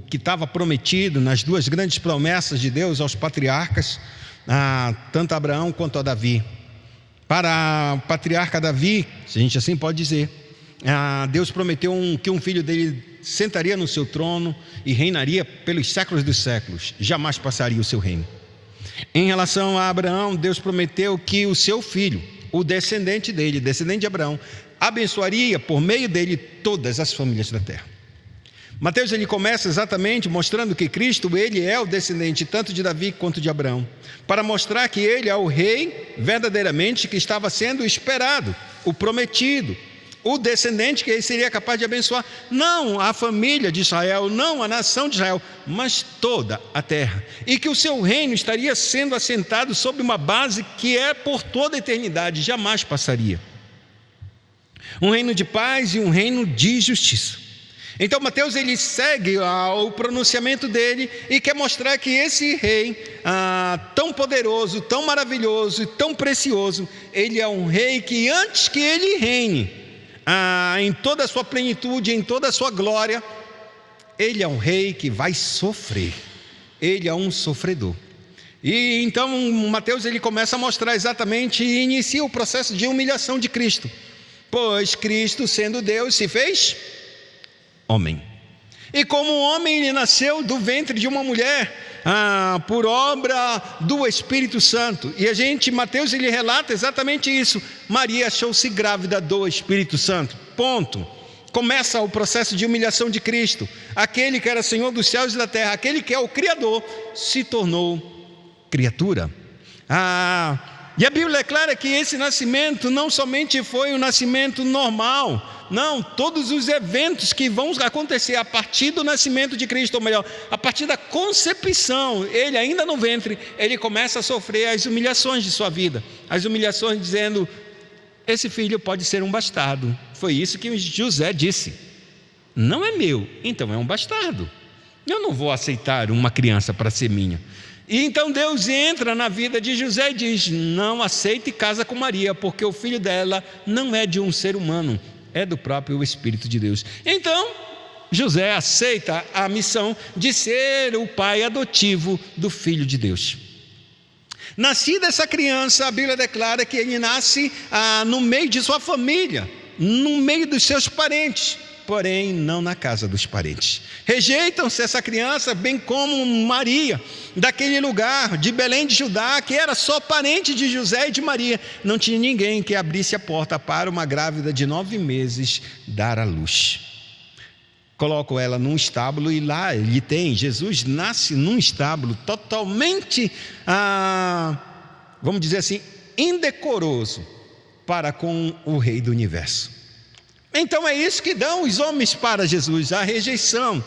que estava prometido nas duas grandes promessas de Deus aos patriarcas, tanto a Abraão quanto a Davi. Para o patriarca Davi, se a gente assim pode dizer, Deus prometeu que um filho dele sentaria no seu trono e reinaria pelos séculos dos séculos, jamais passaria o seu reino. Em relação a Abraão, Deus prometeu que o seu filho, o descendente dele, descendente de Abraão, abençoaria por meio dele todas as famílias da terra. Mateus ele começa exatamente mostrando que Cristo ele é o descendente tanto de Davi quanto de Abraão, para mostrar que ele é o rei verdadeiramente que estava sendo esperado, o prometido, o descendente que ele seria capaz de abençoar não a família de Israel, não a nação de Israel, mas toda a terra, e que o seu reino estaria sendo assentado sobre uma base que é por toda a eternidade, jamais passaria. Um reino de paz e um reino de justiça. Então Mateus ele segue o pronunciamento dele e quer mostrar que esse rei tão poderoso, tão maravilhoso e tão precioso, ele é um rei que antes que ele reine em toda a sua plenitude, em toda a sua glória, ele é um rei que vai sofrer, ele é um sofredor. E então Mateus ele começa a mostrar exatamente e inicia o processo de humilhação de Cristo, pois Cristo sendo Deus se fez homem, e como homem ele nasceu do ventre de uma mulher, por obra do Espírito Santo. E Mateus ele relata exatamente isso. Maria achou-se grávida do Espírito Santo, ponto. Começa o processo de humilhação de Cristo. Aquele que era Senhor dos céus e da terra, aquele que é o Criador, se tornou criatura. E a Bíblia é clara que esse nascimento não somente foi um nascimento normal, não, todos os eventos que vão acontecer a partir do nascimento de Cristo, ou melhor, a partir da concepção, ele ainda no ventre, ele começa a sofrer as humilhações de sua vida, as humilhações dizendo, esse filho pode ser um bastardo. Foi isso que José disse, não é meu, então é um bastardo, eu não vou aceitar uma criança para ser minha. E então Deus entra na vida de José e diz, não aceite e casa com Maria, porque o filho dela não é de um ser humano, é do próprio Espírito de Deus. Então José aceita a missão de ser o pai adotivo do Filho de Deus. Nascida essa criança, a Bíblia declara que ele nasce no meio de sua família, no meio dos seus parentes, porém não na casa dos parentes. Rejeitam-se essa criança, bem como Maria, daquele lugar de Belém de Judá, que era só parente de José e de Maria. Não tinha ninguém que abrisse a porta para uma grávida de 9 meses dar à luz. Colocam ela num estábulo e lá Jesus nasce num estábulo totalmente, vamos dizer assim, indecoroso para com o Rei do Universo. Então é isso que dão os homens para Jesus, a rejeição.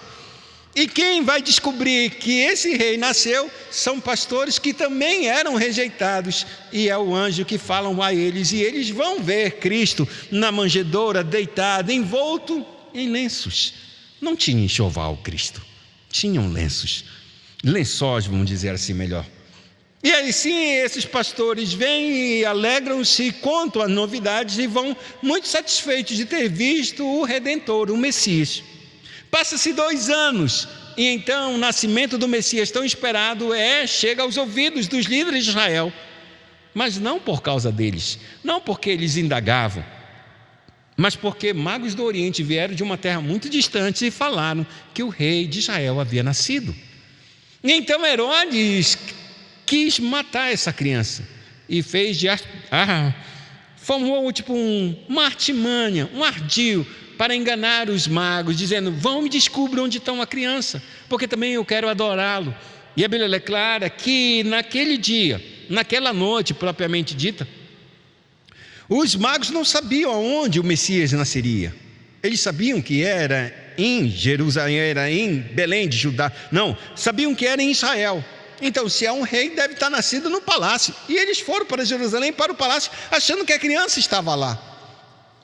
E quem vai descobrir que esse rei nasceu são pastores que também eram rejeitados, e é o anjo que falam a eles, e eles vão ver Cristo na manjedoura, deitado, envolto em lenços. Não tinha enxoval Cristo, tinham lençóis, vamos dizer assim melhor. E aí sim, esses pastores vêm e alegram-se, contam as novidades e vão muito satisfeitos de ter visto o Redentor, o Messias. Passa-se 2 anos e então o nascimento do Messias tão esperado chega aos ouvidos dos líderes de Israel, mas não por causa deles, não porque eles indagavam, mas porque magos do Oriente vieram de uma terra muito distante e falaram que o rei de Israel havia nascido. E então Herodes quis matar essa criança e fez formou uma artimanha, um ardil para enganar os magos, dizendo, vão me descobrir onde está uma criança, porque também eu quero adorá-lo. E a Bíblia declara que naquele dia, naquela noite propriamente dita, os magos não sabiam aonde o Messias nasceria. Eles sabiam que era em Jerusalém, era em Belém de Judá, não, sabiam que era em Israel. Então, se é um rei, deve estar nascido no palácio. E eles foram para Jerusalém, para o palácio, achando que a criança estava lá.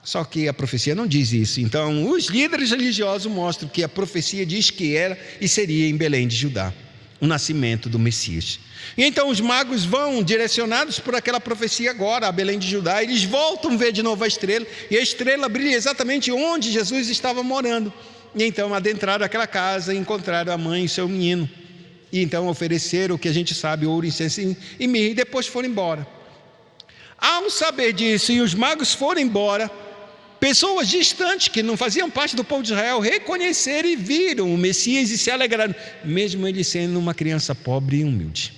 Só que a profecia não diz isso. Então, os líderes religiosos mostram que a profecia diz que era e seria em Belém de Judá, o nascimento do Messias. E então os magos vão direcionados por aquela profecia agora a Belém de Judá. Eles voltam a ver de novo a estrela, e a estrela brilha exatamente onde Jesus estava morando. E então adentraram aquela casa e encontraram a mãe e seu menino. E então ofereceram o que a gente sabe, ouro, incenso e mirra, e depois foram embora. Ao saber disso e os magos foram embora, pessoas distantes que não faziam parte do povo de Israel reconheceram e viram o Messias e se alegraram, mesmo ele sendo uma criança pobre e humilde.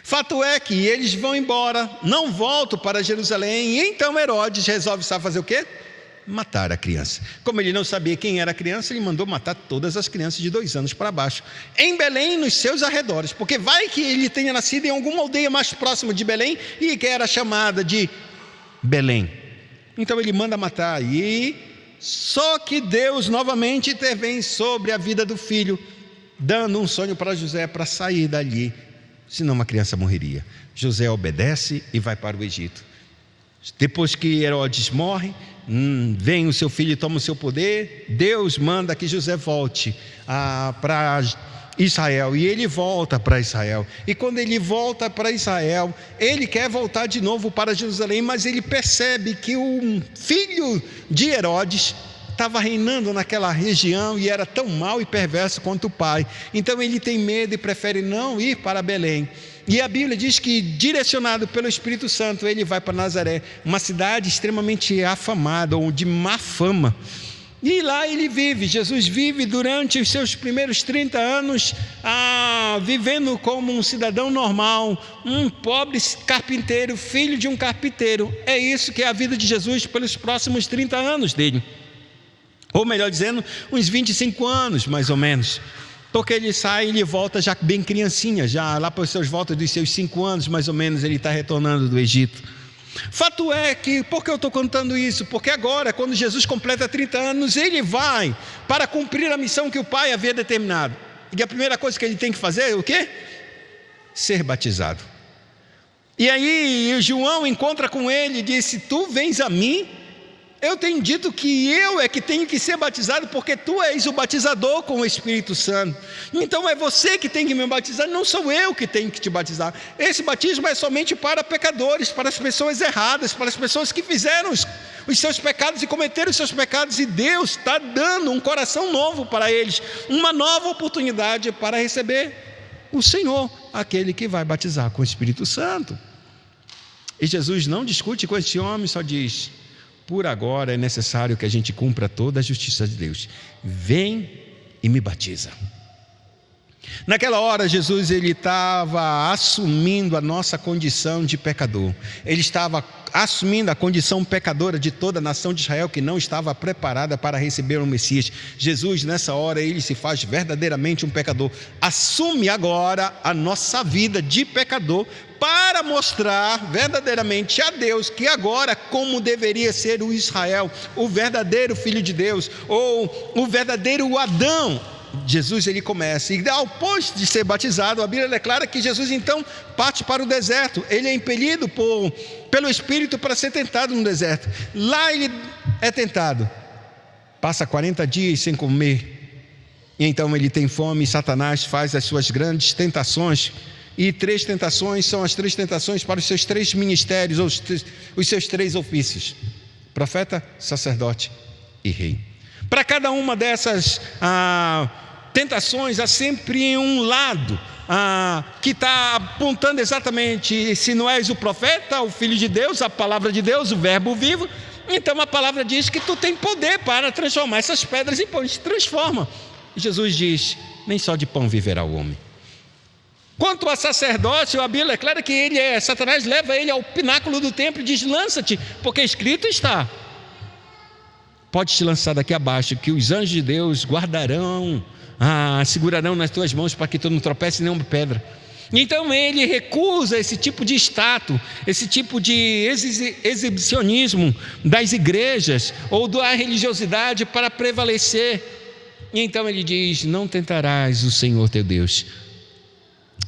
Fato é que eles vão embora, não voltam para Jerusalém, e então Herodes resolve, sabe fazer o quê? Matar a criança. Como ele não sabia quem era a criança, ele mandou matar todas as crianças de 2 anos para baixo, em Belém e nos seus arredores, porque vai que ele tenha nascido em alguma aldeia mais próxima de Belém, e que era chamada de Belém. Então ele manda matar, e só que Deus novamente intervém sobre a vida do filho, dando um sonho para José para sair dali, senão uma criança morreria. José obedece e vai para o Egito. Depois que Herodes morre, vem o seu filho e toma o seu poder, Deus manda que José volte para Israel, e ele volta para Israel. E quando ele volta para Israel, ele quer voltar de novo para Jerusalém, mas ele percebe que o filho de Herodes estava reinando naquela região e era tão mau e perverso quanto o pai. Então ele tem medo e prefere não ir para Belém. E a Bíblia diz que, direcionado pelo Espírito Santo, ele vai para Nazaré, uma cidade extremamente afamada, ou de má fama. E lá ele vive. Jesus vive durante os seus primeiros 30 anos, vivendo como um cidadão normal, um pobre carpinteiro, filho de um carpinteiro. É isso que é a vida de Jesus pelos próximos 30 anos dele. Ou melhor dizendo, uns 25 anos mais ou menos. Porque ele sai e ele volta já bem criancinha, já lá para os seus voltas dos seus 5 anos mais ou menos, ele está retornando do Egito. Fato é que, por que eu estou contando isso? Porque agora, quando Jesus completa 30 anos, ele vai para cumprir a missão que o Pai havia determinado. E a primeira coisa que ele tem que fazer é o quê? Ser batizado. E aí João encontra com ele e diz: se tu vens a mim, eu tenho dito que eu é que tenho que ser batizado, porque tu és o batizador com o Espírito Santo. Então é você que tem que me batizar, não sou eu que tenho que te batizar. Esse batismo é somente para pecadores, para as pessoas erradas, para as pessoas que fizeram os seus pecados e cometeram os seus pecados, e Deus está dando um coração novo para eles, uma nova oportunidade para receber o Senhor, aquele que vai batizar com o Espírito Santo. E Jesus não discute com este homem, só diz: por agora é necessário que a gente cumpra toda a justiça de Deus. Vem e me batiza. Naquela hora Jesus ele estava assumindo a nossa condição de pecador. Ele estava assumindo a condição pecadora de toda a nação de Israel, que não estava preparada para receber o Messias. Jesus, nessa hora, ele se faz verdadeiramente um pecador. Assume agora a nossa vida de pecador, para mostrar verdadeiramente a Deus que agora, como deveria ser o Israel, o verdadeiro Filho de Deus, ou o verdadeiro Adão, Jesus ele começa. E depois de ser batizado, a Bíblia declara que Jesus então parte para o deserto. Ele é impelido pelo Espírito para ser tentado no deserto. Lá ele é tentado, passa 40 dias sem comer, e então ele tem fome, e Satanás faz as suas grandes tentações. E 3 tentações são as 3 tentações para os seus 3 ministérios, ou os seus 3 ofícios: profeta, sacerdote e rei. Para cada uma dessas tentações há sempre um lado que está apontando exatamente: se não és o profeta, o Filho de Deus, a palavra de Deus, o verbo vivo, então a palavra diz que tu tem poder para transformar essas pedras em pão. Transforma. Jesus diz: nem só de pão viverá o homem. Quanto a sacerdócio, a Bíblia declara que Satanás leva ele ao pináculo do templo e diz: lança-te, porque escrito está: pode te lançar daqui abaixo, que os anjos de Deus guardarão, segurarão nas tuas mãos, para que tu não tropece em nenhuma pedra. Então ele recusa esse tipo de status, esse tipo de exibicionismo das igrejas ou da religiosidade para prevalecer. E então ele diz: não tentarás o Senhor teu Deus.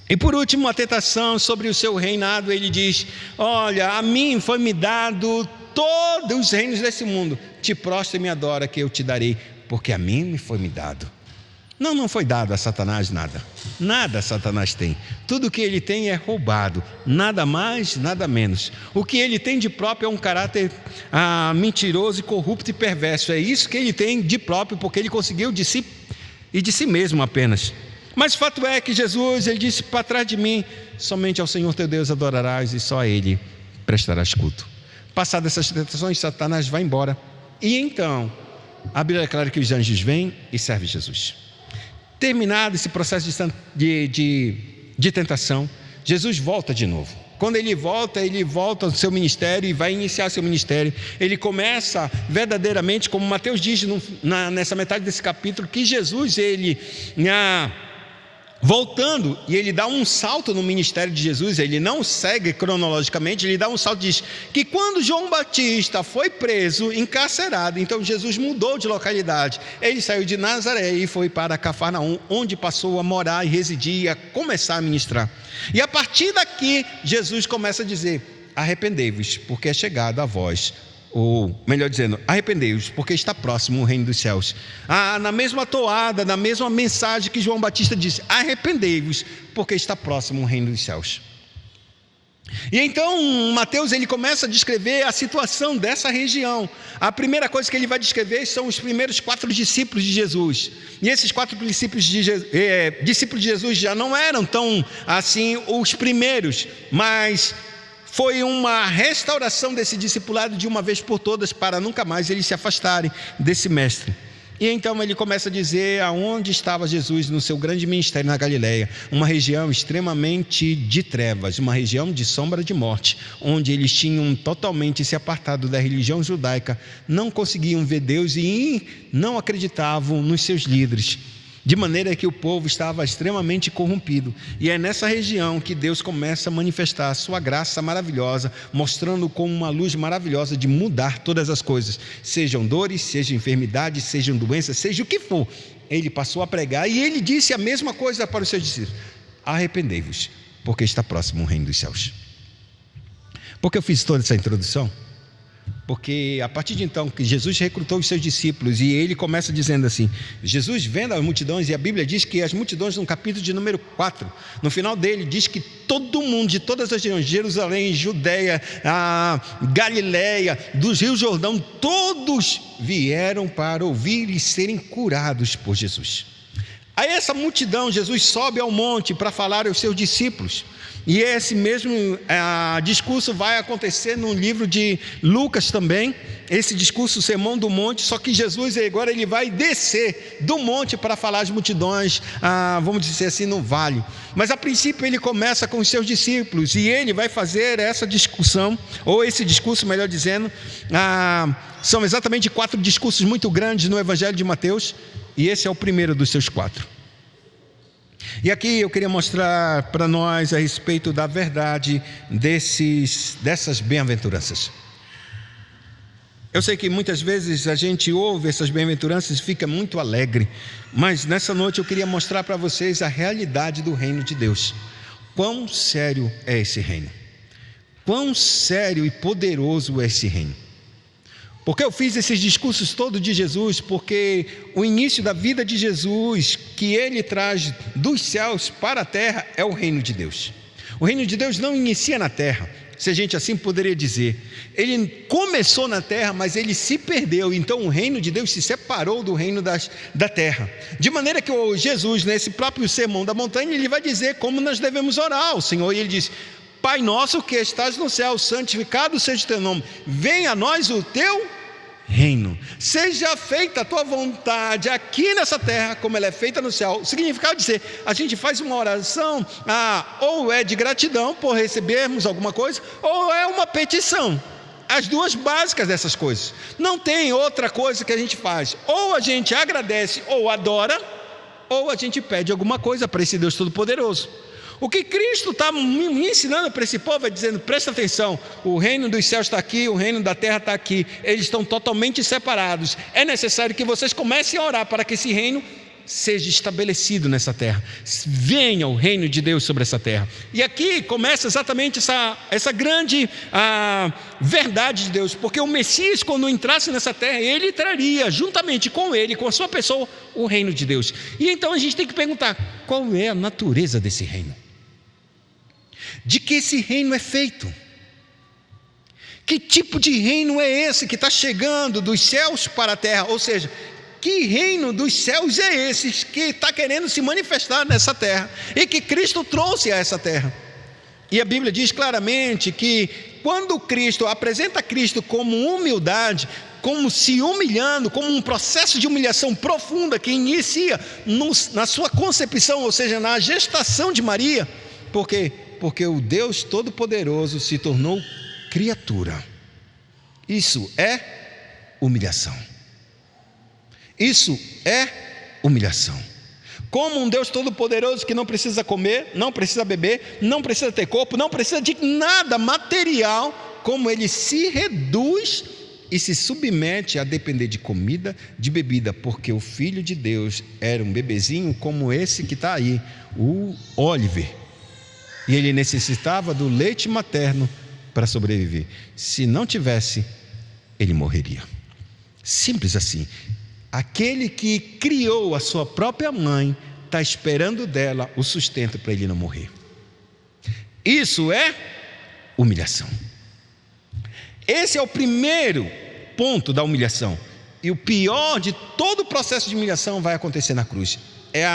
E por último, a tentação sobre o seu reinado. Ele diz: olha, a mim foi-me dado todos os reinos desse mundo, te prostra e me adora, que eu te darei, porque a mim me foi-me dado. Não foi dado a Satanás nada. Nada Satanás tem. Tudo que ele tem é roubado. Nada mais, nada menos. O que ele tem de próprio é um caráter mentiroso, corrupto e perverso. É isso que ele tem de próprio, porque ele conseguiu de si e de si mesmo apenas. Mas o fato é que Jesus, ele disse: para trás de mim, somente ao Senhor teu Deus adorarás e só a Ele prestarás culto. Passadas essas tentações, Satanás vai embora. E então, a Bíblia declara que os anjos vêm e servem Jesus. Terminado esse processo de tentação, Jesus volta de novo. Quando ele volta ao seu ministério e vai iniciar seu ministério. Ele começa verdadeiramente, como Mateus diz nessa metade desse capítulo, que Jesus, ele voltando, e ele dá um salto no ministério de Jesus. Ele não segue cronologicamente, ele dá um salto e diz que quando João Batista foi preso, encarcerado, então Jesus mudou de localidade. Ele saiu de Nazaré e foi para Cafarnaum, onde passou a morar e residir e a começar a ministrar. E a partir daqui, Jesus começa a dizer: arrependei-vos, porque é chegado a vós, ou melhor dizendo, arrependei-vos, porque está próximo o reino dos céus. Na mesma toada, na mesma mensagem que João Batista disse: arrependei-vos, porque está próximo o reino dos céus. E então Mateus, ele começa a descrever a situação dessa região. A primeira coisa que ele vai descrever são os primeiros 4 discípulos de Jesus. E esses 4 discípulos de Jesus já não eram tão assim os primeiros, mas foi uma restauração desse discipulado de uma vez por todas, para nunca mais eles se afastarem desse mestre. E então ele começa a dizer aonde estava Jesus no seu grande ministério na Galileia, uma região extremamente de trevas, uma região de sombra de morte, onde eles tinham totalmente se apartado da religião judaica, não conseguiam ver Deus e não acreditavam nos seus líderes, de maneira que o povo estava extremamente corrompido. E é nessa região que Deus começa a manifestar a sua graça maravilhosa, mostrando como uma luz maravilhosa de mudar todas as coisas, sejam dores, sejam enfermidades, sejam doenças, seja o que for. Ele passou a pregar e ele disse a mesma coisa para os seus discípulos: arrependei-vos, porque está próximo o reino dos céus. Por que eu fiz toda essa introdução? Porque a partir de então que Jesus recrutou os seus discípulos, e ele começa dizendo assim, Jesus vendo as multidões, e a Bíblia diz que as multidões, no capítulo de número 4, no final dele diz que todo mundo de todas as regiões, Jerusalém, Judeia, Galileia, dos rios Jordão, todos vieram para ouvir e serem curados por Jesus. A essa multidão, Jesus sobe ao monte para falar aos seus discípulos. E esse mesmo discurso vai acontecer no livro de Lucas também. Esse discurso, o Sermão do Monte, só que Jesus agora ele vai descer do monte para falar às multidões, vamos dizer assim, no vale. Mas a princípio ele começa com os seus discípulos e ele vai fazer essa discussão, ou esse discurso, melhor dizendo. São exatamente 4 discursos muito grandes no Evangelho de Mateus, e esse é o primeiro dos seus 4. E aqui eu queria mostrar para nós a respeito da verdade dessas bem-aventuranças. Eu sei que muitas vezes a gente ouve essas bem-aventuranças e fica muito alegre, mas nessa noite eu queria mostrar para vocês a realidade do reino de Deus. Quão sério é esse reino? Quão sério e poderoso é esse reino? Porque eu fiz esses discursos todos de Jesus, porque o início da vida de Jesus, que ele traz dos céus para a terra, é o reino de Deus. O reino de Deus não inicia na terra, se a gente assim poderia dizer. Ele começou na terra, mas ele se perdeu. Então o reino de Deus se separou do reino da terra. De maneira que o Jesus, nesse próprio sermão da montanha, ele vai dizer como nós devemos orar ao Senhor. E ele diz: Pai nosso que estás no céu, santificado seja o teu nome. Venha a nós o teu reino. Seja feita a tua vontade aqui nessa terra, como ela é feita no céu. O significado de dizer, a gente faz uma oração, ou é de gratidão por recebermos alguma coisa, ou é uma petição. As duas básicas dessas coisas. Não tem outra coisa que a gente faz. Ou a gente agradece ou adora, ou a gente pede alguma coisa para esse Deus Todo-Poderoso. O que Cristo está me ensinando para esse povo é dizendo: presta atenção, o reino dos céus está aqui, o reino da terra está aqui, eles estão totalmente separados. É necessário que vocês comecem a orar para que esse reino seja estabelecido nessa terra. Venha o reino de Deus sobre essa terra. E aqui começa exatamente essa grande verdade de Deus, porque o Messias, quando entrasse nessa terra, ele traria juntamente com ele, com a sua pessoa, o reino de Deus. E então a gente tem que perguntar: qual é a natureza desse reino? De que esse reino é feito? Que tipo de reino é esse que está chegando dos céus para a terra? Ou seja, que reino dos céus é esse que está querendo se manifestar nessa terra e que Cristo trouxe a essa terra? E a Bíblia diz claramente que quando Cristo apresenta Cristo como humildade, como se humilhando, como um processo de humilhação profunda que inicia na sua concepção, ou seja, na gestação de Maria. Por quê? Porque o Deus Todo-Poderoso se tornou criatura. Isso é humilhação. Isso é humilhação. Como um Deus Todo-Poderoso que não precisa comer, não precisa beber, não precisa ter corpo, não precisa de nada material, como ele se reduz e se submete a depender de comida, de bebida, porque o Filho de Deus era um bebezinho como esse que está aí, o Oliver, e ele necessitava do leite materno para sobreviver. Se não tivesse, ele morreria. Simples assim. Aquele que criou a sua própria mãe está esperando dela o sustento para ele não morrer. Isso é humilhação. Esse é o primeiro ponto da humilhação. E o pior de todo o processo de humilhação vai acontecer na cruz. É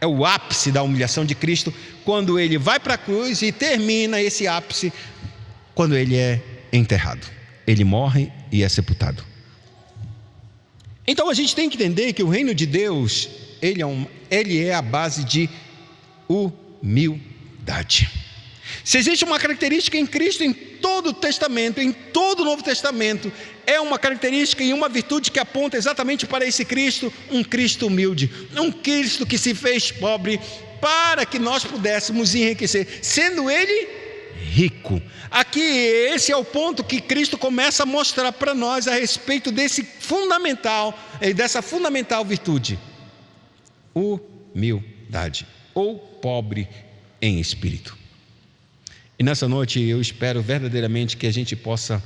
o ápice da humilhação de Cristo, quando ele vai para a cruz e termina esse ápice quando ele é enterrado. Ele morre e é sepultado. Então a gente tem que entender que o reino de Deus, ele é a base de humildade. Se existe uma característica em Cristo, em todo o Testamento, em todo o Novo Testamento, é uma característica e uma virtude que aponta exatamente para esse Cristo, um Cristo humilde, um Cristo que se fez pobre para que nós pudéssemos enriquecer, sendo ele rico. Aqui esse é o ponto que Cristo começa a mostrar para nós a respeito dessa fundamental virtude: humildade, ou pobre em espírito. E nessa noite eu espero verdadeiramente que a gente possa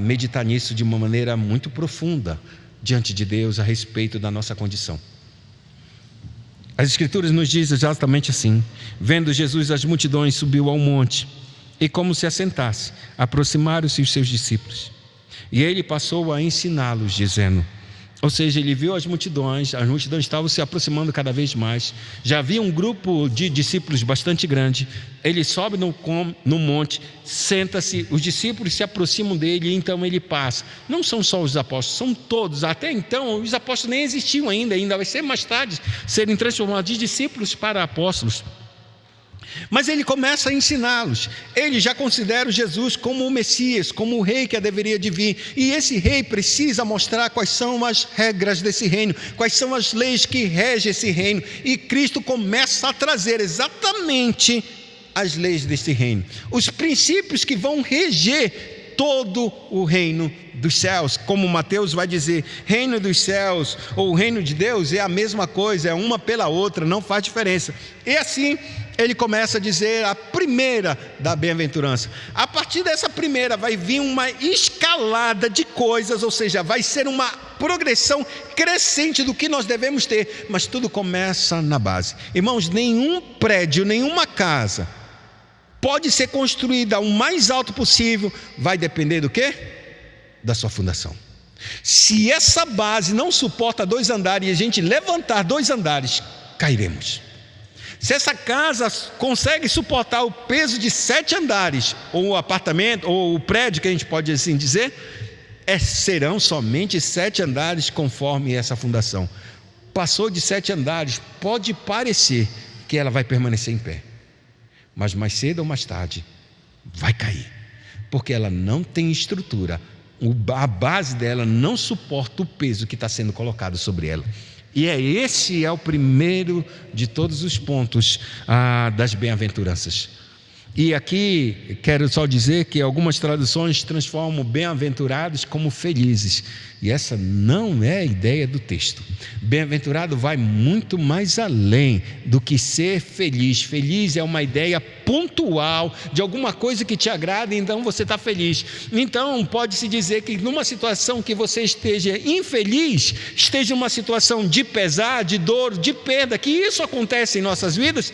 meditar nisso de uma maneira muito profunda diante de Deus a respeito da nossa condição. As Escrituras nos dizem exatamente assim: vendo Jesus as multidões, subiu ao monte, e como se assentasse, aproximaram-se os seus discípulos, e ele passou a ensiná-los, dizendo... Ou seja, ele viu as multidões estavam se aproximando cada vez mais, já havia um grupo de discípulos bastante grande. Ele sobe no monte, senta-se, os discípulos se aproximam dele, e então ele passa. Não são só os apóstolos, são todos. Até então os apóstolos nem existiam ainda vai ser mais tarde serem transformados de discípulos para apóstolos. Mas ele começa a ensiná-los. Ele já considera Jesus como o Messias, como o rei que deveria de vir. E esse rei precisa mostrar quais são as regras desse reino, quais são as leis que regem esse reino. E Cristo começa a trazer exatamente as leis desse reino, os princípios que vão reger todo o reino dos céus. Como Mateus vai dizer, reino dos céus ou reino de Deus é a mesma coisa, é uma pela outra, não faz diferença. E assim ele começa a dizer a primeira da bem-aventurança. A partir dessa primeira vai vir uma escalada de coisas, ou seja, vai ser uma progressão crescente do que nós devemos ter, mas tudo começa na base. Irmãos, nenhum prédio, nenhuma casa pode ser construída o mais alto possível, vai depender do quê? Da sua fundação. Se essa base não suporta 2 andares e a gente levantar 2 andares, cairemos. Se essa casa consegue suportar o peso de 7 andares, ou o apartamento, ou o prédio, que a gente pode assim dizer, serão somente 7 andares conforme essa fundação. Passou de 7 andares, pode parecer que ela vai permanecer em pé, mas mais cedo ou mais tarde vai cair, porque ela não tem estrutura, a base dela não suporta o peso que está sendo colocado sobre ela. E esse é o primeiro de todos os pontos das bem-aventuranças. E aqui quero só dizer que algumas traduções transformam bem-aventurados como felizes, e essa não é a ideia do texto. Bem-aventurado vai muito mais além do que ser feliz. Feliz é uma ideia pontual de alguma coisa que te agrada, então você está feliz. Então pode-se dizer que numa situação que você esteja infeliz, esteja numa situação de pesar, de dor, de perda, que isso acontece em nossas vidas,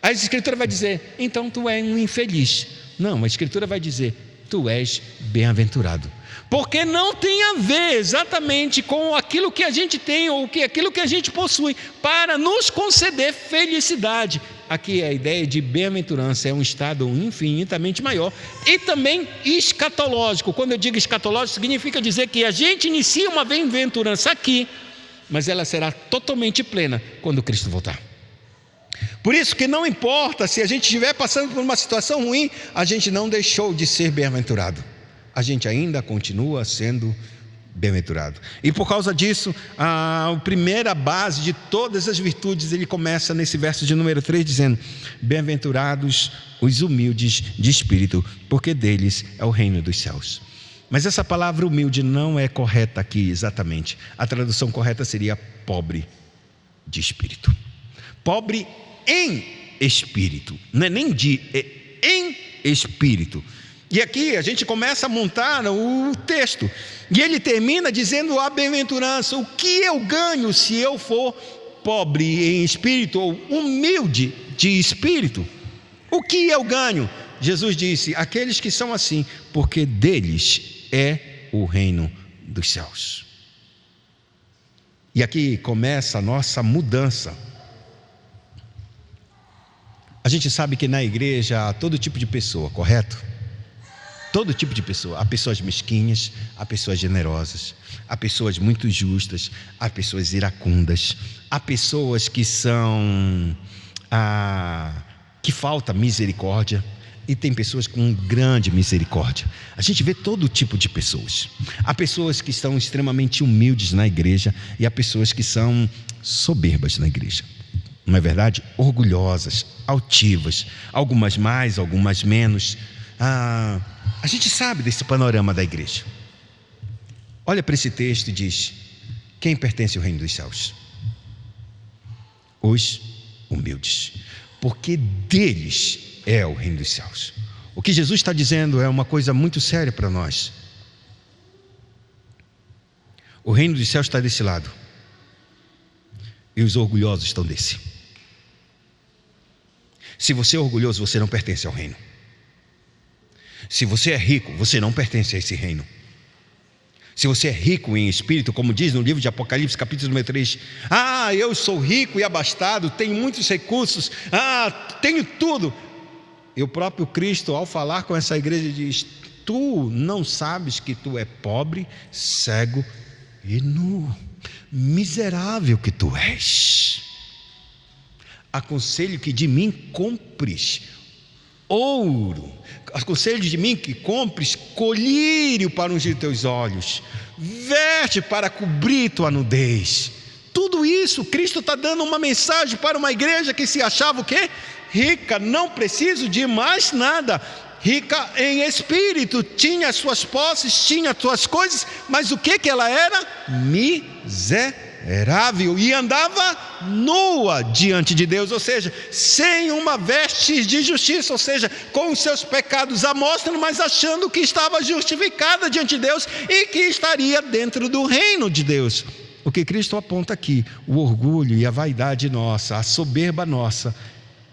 a Escritura vai dizer, então tu és um infeliz. Não, a Escritura vai dizer, tu és bem-aventurado. Porque não tem a ver exatamente com aquilo que a gente tem ou aquilo que a gente possui para nos conceder felicidade. Aqui a ideia de bem-aventurança é um estado infinitamente maior e também escatológico. Quando eu digo escatológico, significa dizer que a gente inicia uma bem-aventurança aqui, mas ela será totalmente plena quando Cristo voltar. Por isso que não importa se a gente estiver passando por uma situação ruim, a gente não deixou de ser bem-aventurado, a gente ainda continua sendo bem-aventurado. E por causa disso, a primeira base de todas as virtudes, ele começa nesse verso de número 3 dizendo, bem-aventurados os humildes de espírito, porque deles é o reino dos céus. Mas essa palavra humilde não é correta aqui exatamente. A tradução correta seria pobre de espírito. Pobre em espírito, não é nem de, é em espírito. E aqui a gente começa a montar o texto, e ele termina dizendo a bem-aventurança. O que eu ganho se eu for pobre em espírito ou humilde de espírito? O que eu ganho? Jesus disse, aqueles que são assim, porque deles é o reino dos céus. E aqui começa a nossa mudança. A gente sabe que na igreja há todo tipo de pessoa, correto? Todo tipo de pessoa. Há pessoas mesquinhas, há pessoas generosas, há pessoas muito justas, há pessoas iracundas, há pessoas que são que falta misericórdia, e tem pessoas com grande misericórdia. A gente vê todo tipo de pessoas. Há pessoas que estão extremamente humildes na igreja, e há pessoas que são soberbas na igreja. Não é verdade? Orgulhosas, altivas, algumas mais, algumas menos. A gente sabe desse panorama da igreja. Olha para esse texto e diz, quem pertence ao reino dos céus? Os humildes, porque deles é o reino dos céus. O que Jesus está dizendo é uma coisa muito séria para nós. O reino dos céus está desse lado, e os orgulhosos estão desse. Se você é orgulhoso, você não pertence ao reino. Se você é rico, você não pertence a esse reino. Se você é rico em espírito, como diz no livro de Apocalipse, capítulo número 3, eu sou rico e abastado, tenho muitos recursos, tenho tudo. E o próprio Cristo, ao falar com essa igreja, diz, tu não sabes que tu é pobre, cego e nu, miserável que tu és. Aconselho que de mim compres ouro, aconselho de mim que compres colírio para ungir teus olhos, veste para cobrir tua nudez. Tudo isso, Cristo está dando uma mensagem para uma igreja que se achava o quê? Rica, não preciso de mais nada, rica em espírito, tinha suas posses, tinha suas coisas, mas o que ela era? Miserável, e andava nua diante de Deus, ou seja, sem uma veste de justiça, ou seja, com os seus pecados à mostra, mas achando que estava justificada diante de Deus e que estaria dentro do reino de Deus. O que Cristo aponta aqui, o orgulho e a vaidade nossa, a soberba nossa,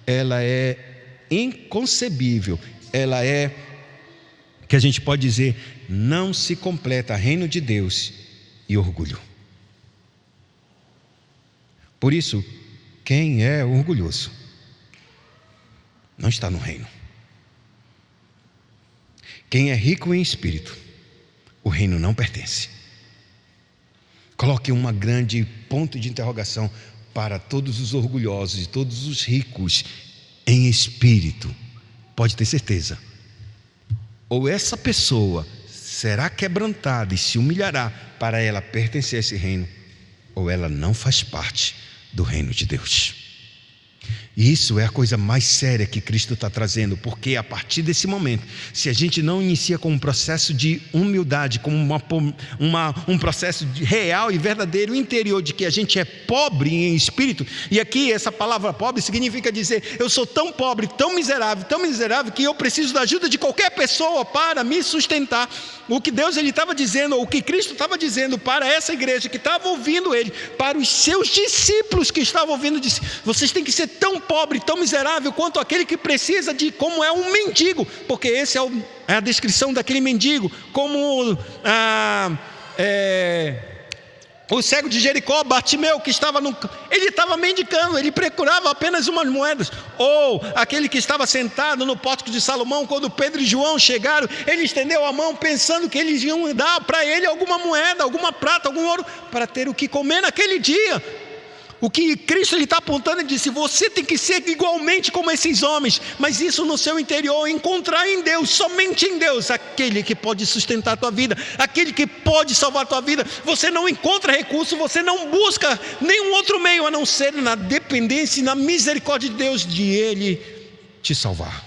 ela é inconcebível, ela é, que a gente pode dizer, não se completa reino de Deus e orgulho. Por isso, quem é orgulhoso não está no reino. Quem é rico em espírito, o reino não pertence. Coloque uma grande ponto de interrogação para todos os orgulhosos e todos os ricos em espírito. Pode ter certeza, ou essa pessoa será quebrantada e se humilhará para ela pertencer a esse reino, ou ela não faz parte do reino de Deus. E isso é a coisa mais séria que Cristo está trazendo, porque a partir desse momento, se a gente não inicia com um processo de humildade, como um processo real e verdadeiro interior de que a gente é pobre em espírito, e aqui essa palavra pobre significa dizer, eu sou tão pobre, tão miserável, que eu preciso da ajuda de qualquer pessoa para me sustentar. O que Deus estava dizendo, ou o que Cristo estava dizendo para essa igreja que estava ouvindo Ele, para os seus discípulos que estavam ouvindo, disse, vocês têm que ser tão pobre, tão miserável quanto aquele que precisa de como é um mendigo, porque esse é a descrição daquele mendigo, como o cego de Jericó, Bartimeu, que estava ele estava mendicando, ele procurava apenas umas moedas. Ou aquele que estava sentado no pórtico de Salomão, quando Pedro e João chegaram, ele estendeu a mão pensando que eles iam dar para ele alguma moeda, alguma prata, algum ouro, para ter o que comer naquele dia. O que Cristo está apontando, ele disse, você tem que ser igualmente como esses homens, mas isso no seu interior, encontrar em Deus, somente em Deus, aquele que pode sustentar a tua vida, aquele que pode salvar a tua vida. Você não encontra recurso, você não busca nenhum outro meio a não ser na dependência e na misericórdia de Deus, de Ele te salvar.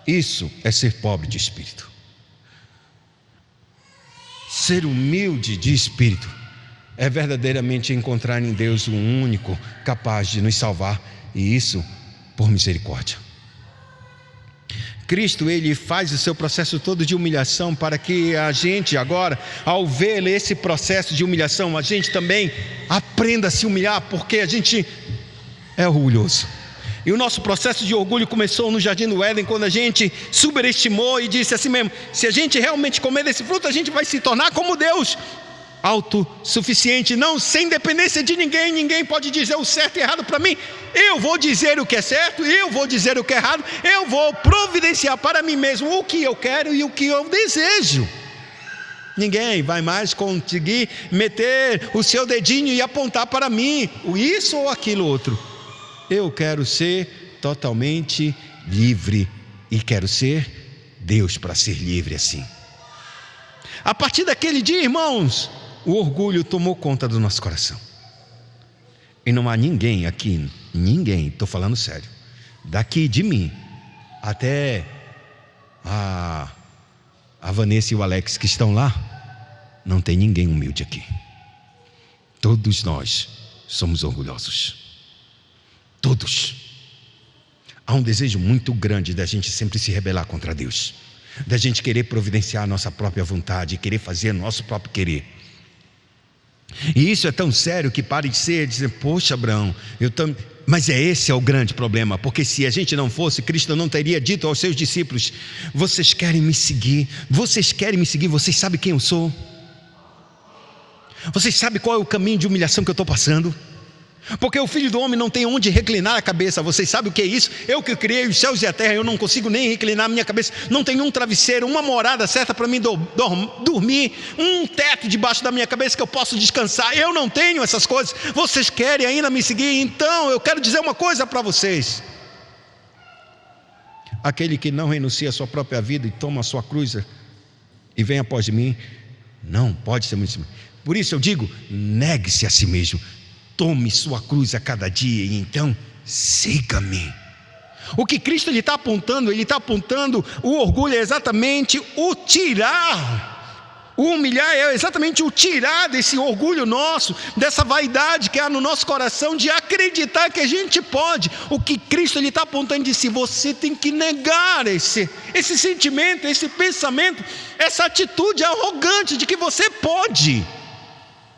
Isso é ser pobre de espírito. Ser humilde de espírito é verdadeiramente encontrar em Deus o único capaz de nos salvar, e isso por misericórdia. Cristo, Ele faz o seu processo todo de humilhação para que a gente agora, ao ver esse processo de humilhação, a gente também aprenda a se humilhar, porque a gente é orgulhoso. E o nosso processo de orgulho começou no Jardim do Éden, quando a gente superestimou e disse assim mesmo, se a gente realmente comer desse fruto, a gente vai se tornar como Deus, autossuficiente, não, sem dependência de ninguém. Ninguém pode dizer o certo e errado para mim. Eu vou dizer o que é certo, eu vou dizer o que é errado, eu vou providenciar para mim mesmo o que eu quero e o que eu desejo. Ninguém vai mais conseguir meter o seu dedinho e apontar para mim isso ou aquilo outro. Eu quero ser totalmente livre e quero ser Deus para ser livre assim. A partir daquele dia, irmãos, o orgulho tomou conta do nosso coração. E não há ninguém aqui, estou falando sério, daqui de mim até a Vanessa e o Alex que estão lá, não tem ninguém humilde aqui. Todos nós somos orgulhosos. Todos. Há um desejo muito grande da gente sempre se rebelar contra Deus, da gente querer providenciar a nossa própria vontade, querer fazer o nosso próprio querer. E isso é tão sério que pare de ser, dizer, poxa Abraão, mas esse é o grande problema, porque se a gente não fosse, Cristo não teria dito aos seus discípulos, vocês querem me seguir, vocês sabem quem eu sou? Vocês sabem qual é o caminho de humilhação que eu estou passando? Porque o Filho do Homem não tem onde reclinar a cabeça. Vocês sabem o que é isso? Eu que criei os céus e a terra, eu não consigo nem reclinar a minha cabeça. Não tenho um travesseiro, uma morada certa para mim dormir, um teto debaixo da minha cabeça que eu posso descansar. Eu não tenho essas coisas. Vocês querem ainda me seguir? Então eu quero dizer uma coisa para vocês. Aquele que não renuncia à sua própria vida e toma a sua cruz e vem após mim, não pode ser muito. Por isso eu digo, negue-se a si mesmo. Tome sua cruz a cada dia e então siga-me. O que Cristo está apontando, o orgulho é exatamente o tirar, o humilhar é exatamente o tirar desse orgulho nosso, dessa vaidade que há no nosso coração de acreditar que a gente pode. O que Cristo está apontando de si, você tem que negar esse sentimento, esse pensamento, essa atitude arrogante de que você pode.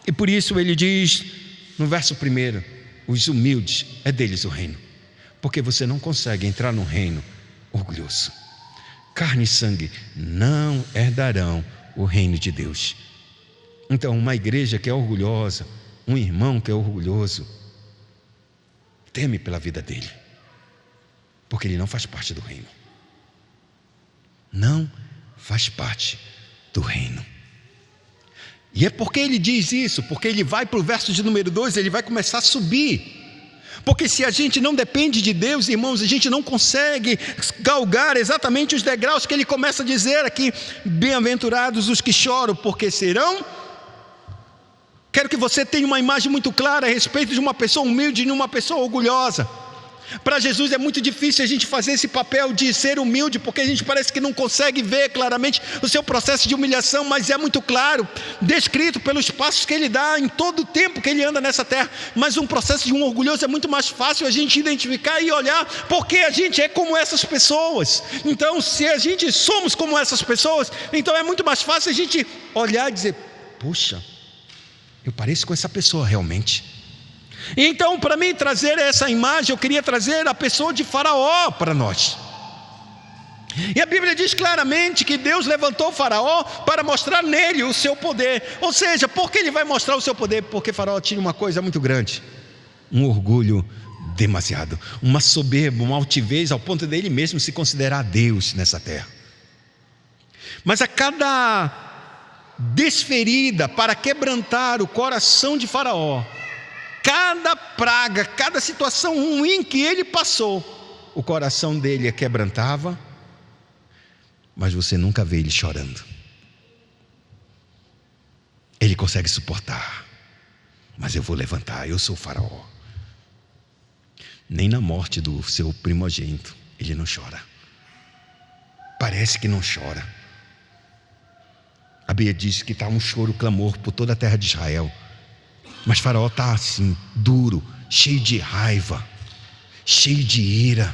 E por isso ele diz no verso 1, os humildes, é deles o reino. Porque você não consegue entrar no reino orgulhoso. Carne e sangue não herdarão o reino de Deus. Então uma igreja que é orgulhosa, um irmão que é orgulhoso, teme pela vida dele. Porque ele não faz parte do reino. Não faz parte do reino. E é porque ele diz isso, porque ele vai para o verso de número 2, ele vai começar a subir. Porque se a gente não depende de Deus, irmãos, a gente não consegue galgar exatamente os degraus que ele começa a dizer aqui. Bem-aventurados os que choram, porque serão quero que você tenha uma imagem muito clara a respeito de uma pessoa humilde e de uma pessoa orgulhosa. Para Jesus é muito difícil a gente fazer esse papel de ser humilde, porque a gente parece que não consegue ver claramente o seu processo de humilhação, mas é muito claro, descrito pelos passos que ele dá em todo o tempo que ele anda nessa terra. Mas um processo de um orgulhoso é muito mais fácil a gente identificar e olhar, porque a gente é como essas pessoas. Então, se a gente somos como essas pessoas, então é muito mais fácil a gente olhar e dizer: puxa, eu pareço com essa pessoa realmente. Então, para mim trazer essa imagem, eu queria trazer a pessoa de Faraó para nós. E a Bíblia diz claramente que Deus levantou Faraó para mostrar nele o seu poder. Ou seja, por que ele vai mostrar o seu poder? Porque Faraó tinha uma coisa muito grande: um orgulho demasiado, uma soberba, uma altivez ao ponto dele mesmo se considerar Deus nessa terra. Mas a cada desferida para quebrantar o coração de Faraó, cada praga, cada situação ruim que ele passou, o coração dele quebrantava, mas você nunca vê ele chorando. Ele consegue suportar, mas eu vou levantar, eu sou o Faraó. Nem na morte do seu primogênito ele não chora. Parece que não chora. A Bíblia diz que está um choro, clamor por toda a terra de Israel. Mas Faraó está assim, duro, cheio de raiva, cheio de ira.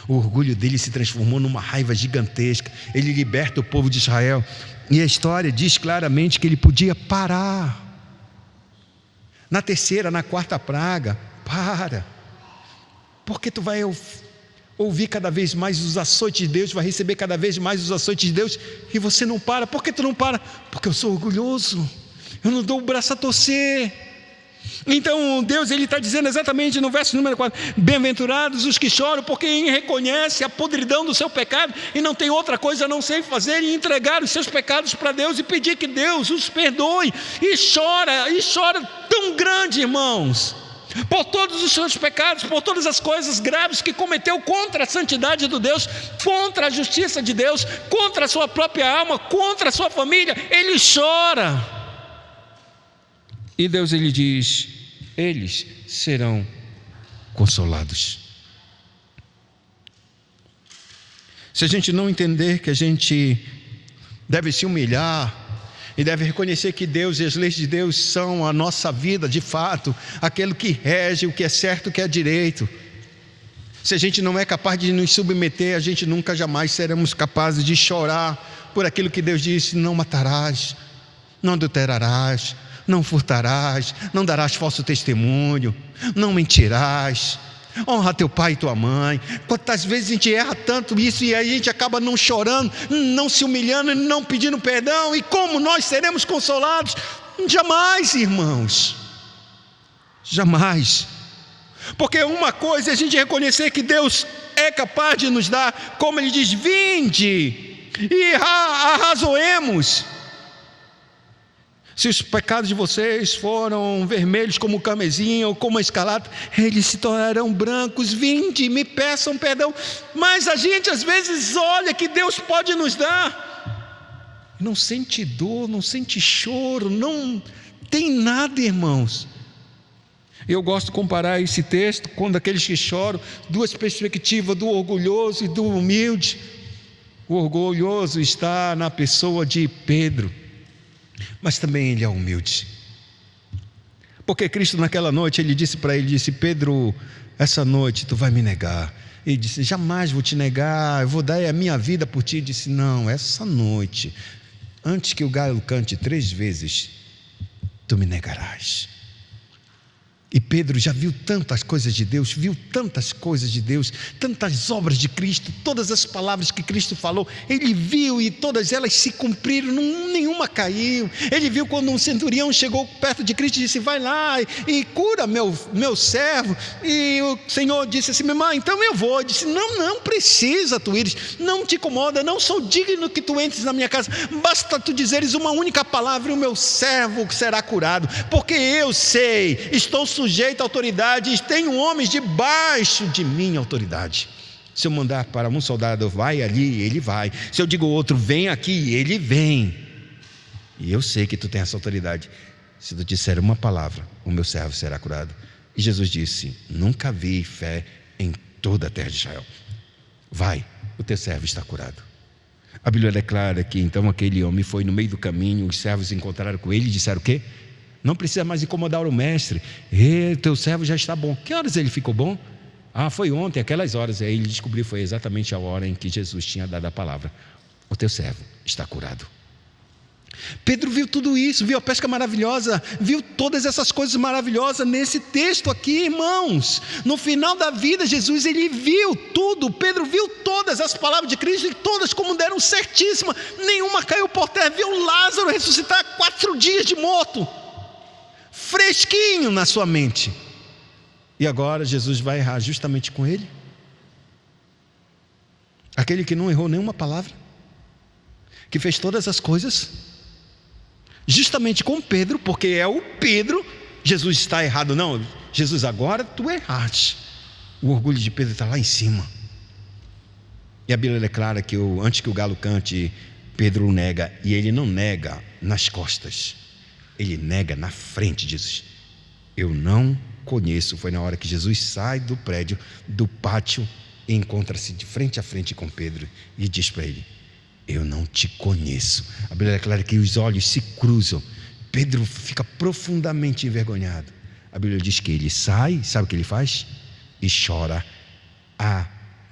O orgulho dele se transformou numa raiva gigantesca. Ele liberta o povo de Israel, e a história diz claramente que ele podia parar. Na terceira, na quarta praga: para, porque tu vai ouvir cada vez mais os açoites de Deus, vai receber cada vez mais os açoites de Deus, e você não para. Por que tu não para? Porque eu sou orgulhoso, eu não dou o braço a torcer. Então Deus está dizendo exatamente no verso número 4: bem-aventurados os que choram, porque reconhece a podridão do seu pecado e não tem outra coisa a não ser fazer e entregar os seus pecados para Deus e pedir que Deus os perdoe. E chora tão grande, irmãos, por todos os seus pecados, por todas as coisas graves que cometeu contra a santidade de Deus, contra a justiça de Deus, contra a sua própria alma, contra a sua família. Ele chora. E Deus, ele diz: eles serão consolados. Se a gente não entender que a gente deve se humilhar e deve reconhecer que Deus e as leis de Deus são a nossa vida de fato, aquilo que rege, o que é certo, o que é direito, se a gente não é capaz de nos submeter, a gente nunca jamais seremos capazes de chorar por aquilo que Deus disse: não matarás, não adulterarás, não furtarás, não darás falso testemunho, não mentirás, honra teu pai e tua mãe. Quantas vezes a gente erra tanto isso e aí a gente acaba não chorando, não se humilhando, não pedindo perdão. E como nós seremos consolados? Jamais, irmãos, jamais. Porque uma coisa é a gente reconhecer que Deus é capaz de nos dar, como ele diz: vinde e arrazoemos. Se os pecados de vocês foram vermelhos como o carmesim ou como a escarlata, eles se tornarão brancos. Vinde, me peçam perdão. Mas a gente às vezes olha que Deus pode nos dar, não sente dor, não sente choro, não tem nada, irmãos. Eu gosto de comparar esse texto com daqueles que choram, duas perspectivas, do orgulhoso e do humilde. O orgulhoso está na pessoa de Pedro, mas também ele é humilde, porque Cristo naquela noite, ele disse para ele, disse: Pedro, essa noite tu vai me negar. Ele disse: jamais vou te negar, eu vou dar a minha vida por ti. Ele disse: não, essa noite, antes que o galo cante 3 vezes, tu me negarás. E Pedro já viu tantas coisas de Deus, viu tantas coisas de Deus, tantas obras de Cristo, todas as palavras que Cristo falou, ele viu e todas elas se cumpriram, nenhuma caiu. Ele viu quando um centurião chegou perto de Cristo e disse: vai lá e cura meu servo. E o Senhor disse assim: meu irmão, então eu vou. Ele disse: não precisa tu ires, não te incomoda, não sou digno que tu entres na minha casa, basta tu dizeres uma única palavra e o meu servo será curado, porque eu sei, estou sujeito à autoridade e tenho homens debaixo de minha autoridade. Se eu mandar para um soldado, vai ali, ele vai. Se eu digo outro, vem aqui, ele vem. E eu sei que tu tem essa autoridade. se tu disser uma palavra, o meu servo será curado. E Jesus disse: nunca vi fé em toda a terra de Israel. Vai, o teu servo está curado. A Bíblia declara que então aquele homem foi no meio do caminho, os servos encontraram com ele e disseram o quê? Não precisa mais incomodar o mestre, teu servo já está bom. Que horas ele ficou bom? Foi ontem, aquelas horas. Aí ele descobriu, foi exatamente a hora em que Jesus tinha dado a palavra: o teu servo está curado. Pedro viu tudo isso, viu a pesca maravilhosa, viu todas essas coisas maravilhosas nesse texto aqui, irmãos. No final da vida, Jesus, ele viu tudo. Pedro viu todas as palavras de Cristo, e todas como deram certíssima, nenhuma caiu por terra. Viu Lázaro ressuscitar 4 dias de morto, fresquinho na sua mente. E agora Jesus vai errar justamente com ele, aquele que não errou nenhuma palavra, que fez todas as coisas justamente com Pedro, porque é o Pedro. Jesus está errado, não, Jesus, agora tu erraste. O orgulho de Pedro está lá em cima. E a Bíblia declara que antes que o galo cante, Pedro nega. E ele não nega nas costas, ele nega na frente. Diz: eu não conheço. Foi na hora que Jesus sai do prédio, do pátio, e encontra-se de frente a frente com Pedro e diz para ele: eu não te conheço. A Bíblia declara que os olhos se cruzam. Pedro fica profundamente envergonhado. A Bíblia diz que ele sai, sabe o que ele faz? E chora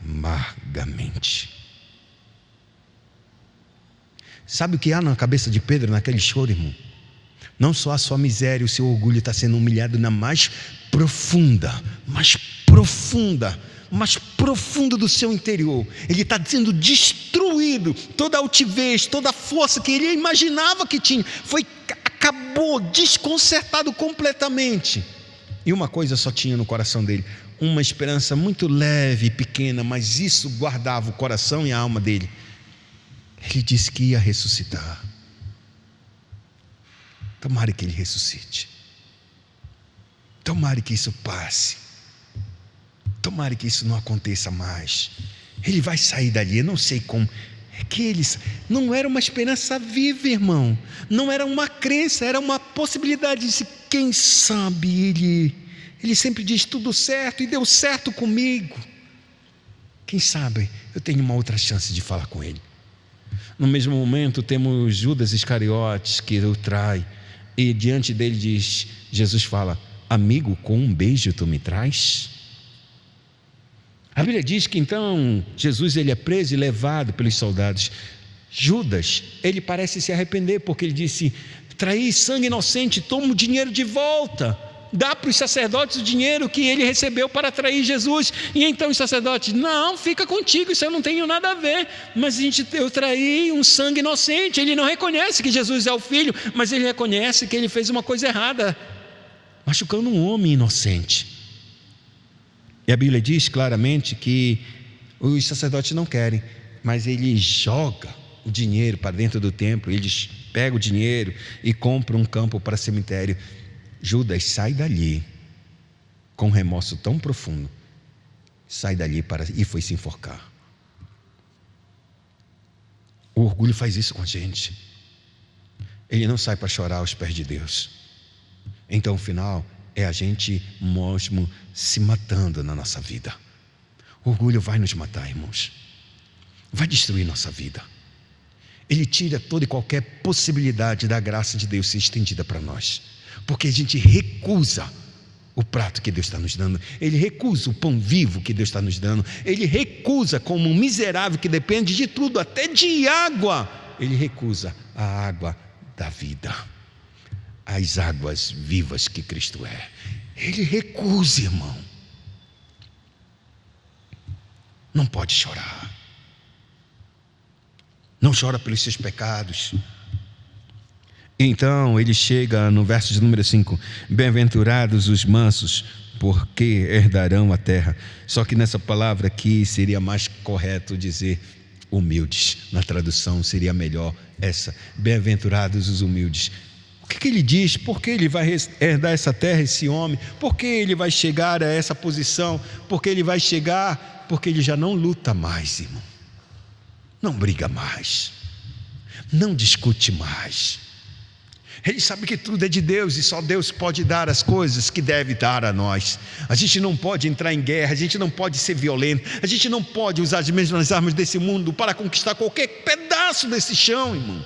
amargamente. Sabe o que há na cabeça de Pedro naquele choro, irmão? Não só a sua miséria, o seu orgulho está sendo humilhado na mais profunda do seu interior. Ele está sendo destruído. Toda a altivez, toda a força que ele imaginava que tinha, acabou, desconcertado completamente. E uma coisa só tinha no coração dele, uma esperança muito leve e pequena, mas isso guardava o coração e a alma dele. Ele disse que ia ressuscitar. Tomara que ele ressuscite. Tomara que isso passe. Tomara que isso não aconteça mais. Ele vai sair dali, eu não sei como. É que eles não era uma esperança viva, irmão. Não era uma crença, era uma possibilidade de quem sabe ele sempre diz tudo certo e deu certo comigo. Quem sabe eu tenho uma outra chance de falar com ele. No mesmo momento temos Judas Iscariotes, que o trai, e diante dele Jesus fala: amigo, com um beijo tu me traz? A Bíblia diz que então Jesus ele é preso e levado pelos soldados. Judas, ele parece se arrepender, porque ele disse: traí sangue inocente, toma o dinheiro de volta, dá para os sacerdotes o dinheiro que ele recebeu para trair Jesus. E então os sacerdotes: não, fica contigo, isso eu não tenho nada a ver, mas eu traí um sangue inocente. Ele não reconhece que Jesus é o Filho, mas ele reconhece que ele fez uma coisa errada, machucando um homem inocente. E a Bíblia diz claramente que os sacerdotes não querem, mas ele joga o dinheiro para dentro do templo. Eles pegam o dinheiro e compram um campo para cemitério. Judas sai dali com um remorso tão profundo, sai dali e foi se enforcar. O orgulho faz isso com a gente. Ele não sai para chorar aos pés de Deus. Então o final é a gente mesmo se matando na nossa vida. O orgulho vai nos matar, irmãos. Vai destruir nossa vida. Ele tira toda e qualquer possibilidade da graça de Deus ser estendida para nós, porque a gente recusa o prato que Deus está nos dando. Ele recusa o pão vivo que Deus está nos dando. Ele recusa, como um miserável que depende de tudo, até de água. Ele recusa a água da vida, as águas vivas que Cristo é. Ele recusa, irmão. Não pode chorar. Não chora pelos seus pecados. Então ele chega no verso de número 5: bem-aventurados os mansos, porque herdarão a terra. Só que nessa palavra aqui seria mais correto dizer humildes. Na tradução seria melhor essa: bem-aventurados os humildes. O que ele diz? Por que ele vai herdar essa terra, esse homem? Por que ele vai chegar a essa posição? Porque ele vai chegar, porque ele já não luta mais, irmão. Não briga mais, não discute mais. Ele sabe que tudo é de Deus e só Deus pode dar as coisas que deve dar a nós. A gente não pode entrar em guerra, a gente não pode ser violento, a gente não pode usar as mesmas armas desse mundo para conquistar qualquer pedaço desse chão, irmão.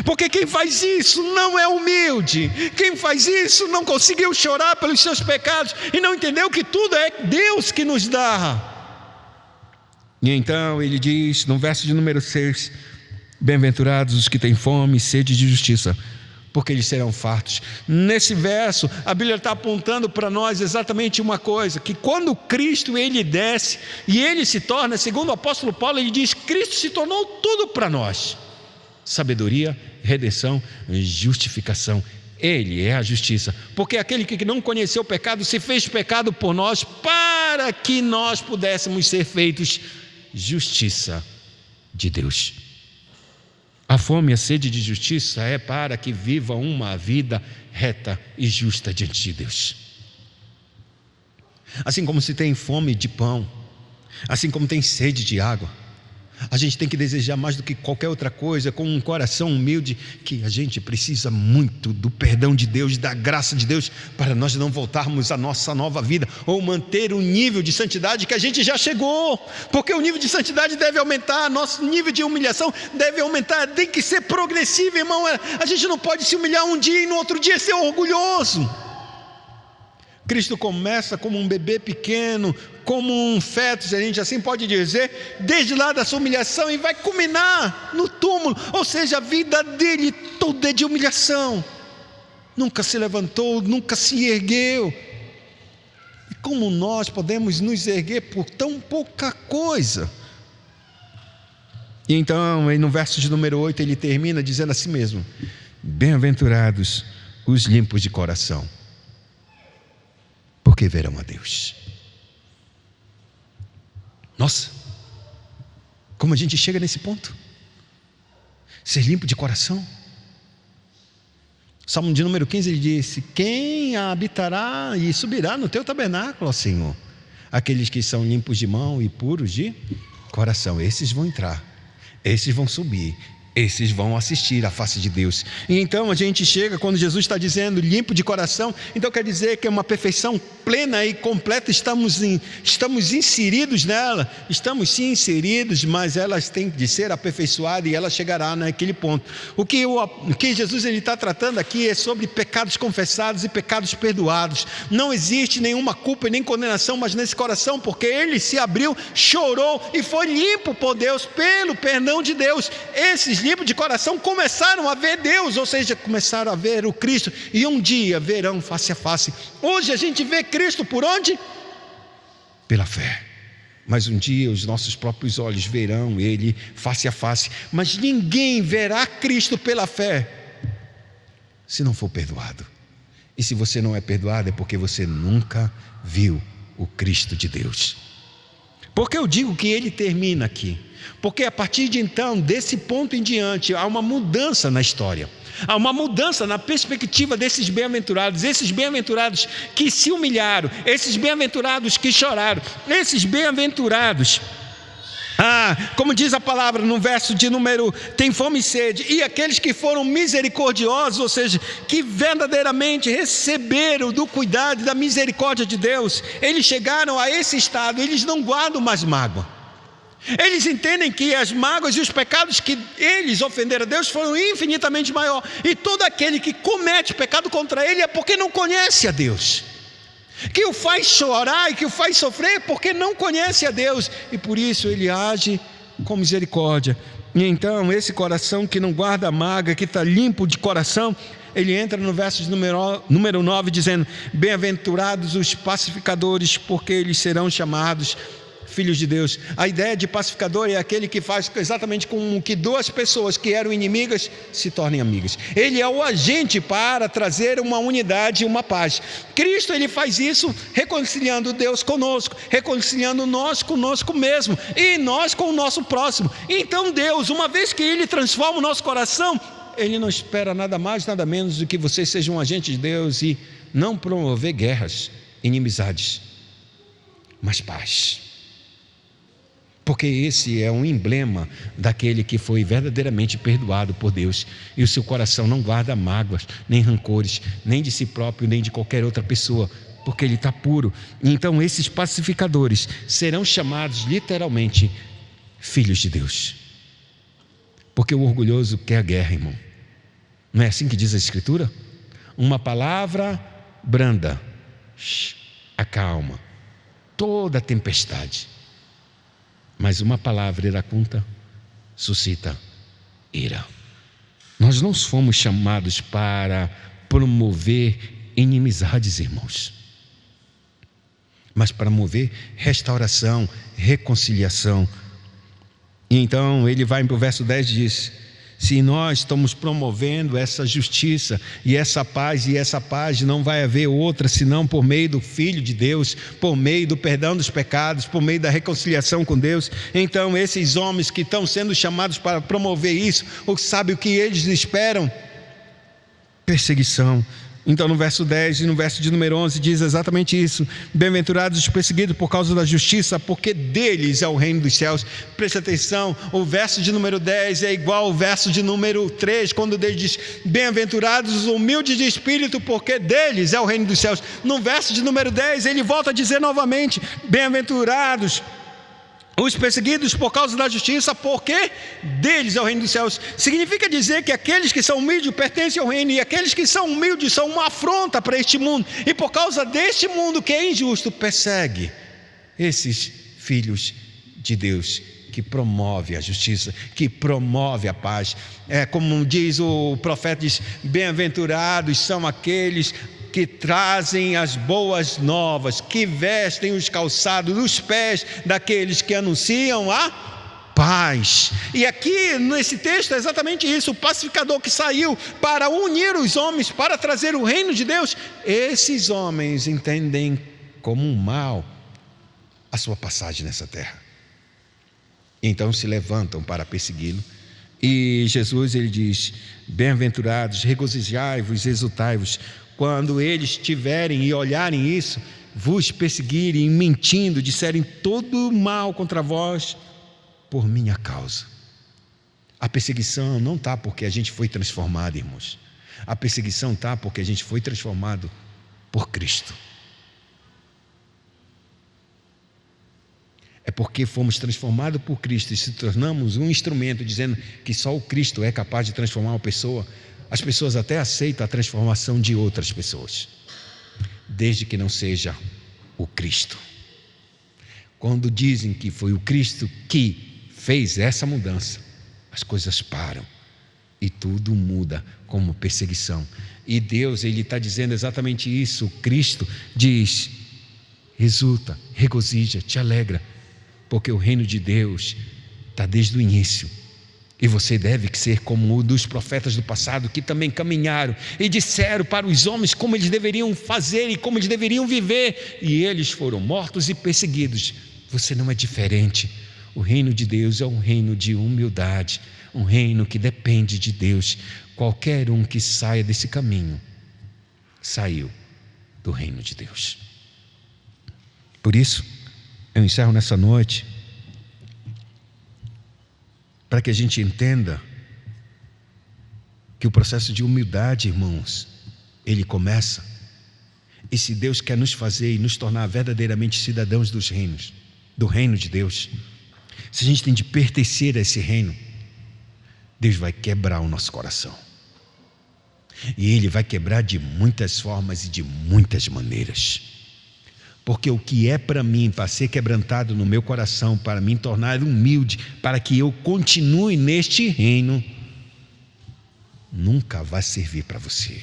Porque quem faz isso não é humilde. Quem faz isso não conseguiu chorar pelos seus pecados e não entendeu que tudo é Deus que nos dá. E então ele diz no verso de número 6: bem-aventurados os que têm fome e sede de justiça, porque eles serão fartos. Nesse verso, a Bíblia está apontando para nós exatamente uma coisa: que quando Cristo ele desce e ele se torna, segundo o apóstolo Paulo, ele diz: Cristo se tornou tudo para nós: sabedoria, redenção, justificação. Ele é a justiça, porque aquele que não conheceu o pecado se fez pecado por nós, para que nós pudéssemos ser feitos justiça de Deus. A fome e a sede de justiça é para que viva uma vida reta e justa diante de Deus. Assim como se tem fome de pão, assim como tem sede de água, a gente tem que desejar mais do que qualquer outra coisa, com um coração humilde, que a gente precisa muito do perdão de Deus, da graça de Deus, para nós não voltarmos à nossa nova vida, ou manter o nível de santidade que a gente já chegou, porque o nível de santidade deve aumentar, nosso nível de humilhação deve aumentar, tem que ser progressivo, irmão. A gente não pode se humilhar um dia e no outro dia ser orgulhoso. Cristo começa como um bebê pequeno, como um feto, se a gente assim pode dizer, desde lá da sua humilhação, e vai culminar no túmulo. Ou seja, a vida dele toda é de humilhação. Nunca se levantou, nunca se ergueu. E como nós podemos nos erguer por tão pouca coisa? E então, no verso de número 8, ele termina dizendo assim mesmo: bem-aventurados os limpos de coração, porque verão a Deus. Nossa, como a gente chega nesse ponto? Ser limpo de coração. Salmo de número 15, ele disse: quem habitará e subirá no teu tabernáculo, ó Senhor? Aqueles que são limpos de mão e puros de coração. Esses vão entrar, esses vão subir, esses vão assistir à face de Deus. E então a gente chega, quando Jesus está dizendo limpo de coração, então quer dizer que é uma perfeição plena e completa. Estamos inseridos nela, estamos sim inseridos, mas elas têm de ser aperfeiçoadas e ela chegará naquele ponto. O que Jesus está tratando aqui é sobre pecados confessados e pecados perdoados. Não existe nenhuma culpa e nem condenação mais nesse coração, porque ele se abriu, chorou e foi limpo por Deus, pelo perdão de Deus. Esses limpos de coração começaram a ver Deus, ou seja, começaram a ver o Cristo, e um dia verão face a face. Hoje a gente vê Cristo por onde? Pela fé. Mas um dia os nossos próprios olhos verão Ele face a face. Mas ninguém verá Cristo pela fé se não for perdoado. E se você não é perdoado é porque você nunca viu o Cristo de Deus. Porque eu digo que ele termina aqui? Porque a partir de então, desse ponto em diante, há uma mudança na história. Há uma mudança na perspectiva desses bem-aventurados. Esses bem-aventurados que se humilharam, esses bem-aventurados que choraram, esses bem-aventurados, como diz a palavra no verso de número, tem fome e sede, e aqueles que foram misericordiosos, ou seja, que verdadeiramente receberam do cuidado e da misericórdia de Deus, eles chegaram a esse estado, eles não guardam mais mágoa. Eles entendem que as mágoas e os pecados que eles ofenderam a Deus foram infinitamente maior, e todo aquele que comete pecado contra ele é porque não conhece a Deus, que o faz chorar e que o faz sofrer porque não conhece a Deus, e por isso ele age com misericórdia. E então esse coração que não guarda mágoa, que está limpo de coração, ele entra no verso de número 9 dizendo: bem-aventurados os pacificadores, porque eles serão chamados filhos de Deus. A ideia de pacificador é aquele que faz exatamente com que duas pessoas que eram inimigas se tornem amigas. Ele é o agente para trazer uma unidade e uma paz. Cristo, ele faz isso reconciliando Deus conosco, reconciliando nós conosco mesmo e nós com o nosso próximo. Então Deus, uma vez que ele transforma o nosso coração, ele não espera nada mais, nada menos do que vocês sejam um agente de Deus e não promover guerras, inimizades, mas paz. porque esse é um emblema daquele que foi verdadeiramente perdoado por Deus, e o seu coração não guarda mágoas, nem rancores, nem de si próprio, nem de qualquer outra pessoa, porque ele está puro. Então esses pacificadores serão chamados literalmente filhos de Deus, porque o orgulhoso quer a guerra, irmão. Não é assim que diz a Escritura? Uma palavra branda acalma toda a tempestade, mas uma palavra iracunda suscita ira. Nós não fomos chamados para promover inimizades, irmãos, mas para mover restauração, reconciliação. E então ele vai para o verso 10 e diz: se nós estamos promovendo essa justiça e essa paz não vai haver outra senão por meio do Filho de Deus, por meio do perdão dos pecados, por meio da reconciliação com Deus. Então esses homens que estão sendo chamados para promover isso, sabe o que eles esperam? Perseguição. Então no verso 10 e no verso de número 11 diz exatamente isso: bem-aventurados os perseguidos por causa da justiça, porque deles é o reino dos céus. Preste atenção, o verso de número 10 é igual ao verso de número 3, quando Deus diz: bem-aventurados os humildes de espírito, porque deles é o reino dos céus. No verso de número 10 ele volta a dizer novamente: bem-aventurados os perseguidos por causa da justiça, porque deles é o reino dos céus. Significa dizer que aqueles que são humildes pertencem ao reino, e aqueles que são humildes são uma afronta para este mundo, e por causa deste mundo que é injusto, persegue esses filhos de Deus, que promove a justiça, que promove a paz. É como diz o profeta, diz: bem-aventurados são aqueles que trazem as boas novas, que vestem os calçados dos pés daqueles que anunciam a paz. E aqui nesse texto é exatamente isso: o pacificador que saiu para unir os homens, para trazer o reino de Deus. Esses homens entendem como um mal a sua passagem nessa terra, então se levantam para persegui-lo. E Jesus, ele diz: bem-aventurados, regozijai-vos, exultai-vos, quando eles tiverem e olharem isso, vos perseguirem, mentindo, disserem todo mal contra vós por minha causa. A perseguição não está porque a gente foi transformado, irmãos. A perseguição está porque a gente foi transformado por Cristo. É porque fomos transformados por Cristo e se tornamos um instrumento, dizendo que só o Cristo é capaz de transformar uma pessoa. As pessoas até aceitam a transformação de outras pessoas, desde que não seja o Cristo. Quando dizem que foi o Cristo que fez essa mudança, as coisas param e tudo muda como perseguição. E Deus, ele está dizendo exatamente isso. O Cristo diz: exulta, regozija, te alegra, porque o reino de Deus está desde o início. E você deve ser como um dos profetas do passado, que também caminharam e disseram para os homens como eles deveriam fazer e como eles deveriam viver, e eles foram mortos e perseguidos. Você não é diferente. O reino de Deus é um reino de humildade, um reino que depende de Deus. Qualquer um que saia desse caminho saiu do reino de Deus. Por isso eu encerro nessa noite, para que a gente entenda que o processo de humildade, irmãos, ele começa. E se Deus quer nos fazer e nos tornar verdadeiramente cidadãos dos reinos, do reino de Deus, se a gente tem de pertencer a esse reino, Deus vai quebrar o nosso coração. E Ele vai quebrar de muitas formas e de muitas maneiras. Porque o que é para mim, para ser quebrantado no meu coração, para me tornar humilde, para que eu continue neste reino, nunca vai servir para você.